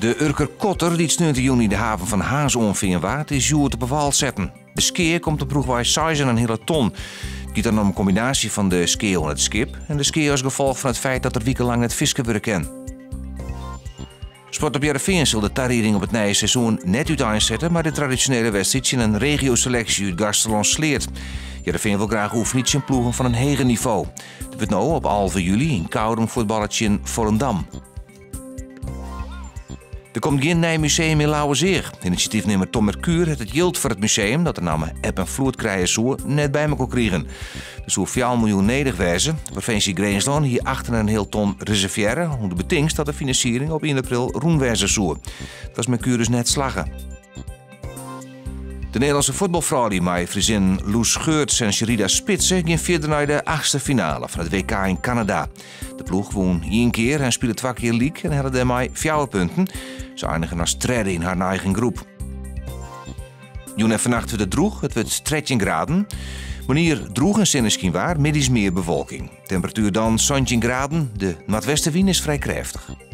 De Urker Kotter die het 19 juni de haven van Haas ongeveer waard is juur te beval zetten. De skeer komt op proegwaai 6 en een hele ton. Het gaat dan om een combinatie van de skeer en het skip. En de skeer als gevolg van het feit dat er wekenlang het visken weer ken. Sport op Heerenveen zal de tarriering op het nieuwe seizoen net uiteenzetten, maar de traditionele wedstrijd in een regioselectie uit Gastelon sleert. Heerenveen wil graag oefenen in ploegen van een hoger niveau. Dat wordt nou op 11 juli in Koudem voetballetje in Volendam. Er komt geen nieuw museum in Lauwerzeer. Initiatiefnemer Tom Mercure heeft het geld voor het museum, dat de naam Eb en Vloed krijgen zo, net bij elkaar krijgen. Er zou 4 miljoen nedig wezen. De provincie Greensland hier achter een heel ton reserveren, onder betingst dat de financiering op 1 april roenwezen zou. Dat was Mercure dus net slagen. De Nederlandse voetbalvrouw die met vriendin Loes Geurts en Sherida Spitsen ging verder naar de 8e finale van het WK in Canada. De ploeg won 1 keer en speelde 2 keer league en hadden daarmee 4 punten. Ze eindigen als derde in haar eigen groep. Joen en vannacht werd het droeg, het werd 13 graden. Wanneer droeg en zin is waar, middags meer bewolking. Temperatuur dan 17 graden, de noordwestenwind is vrij krachtig.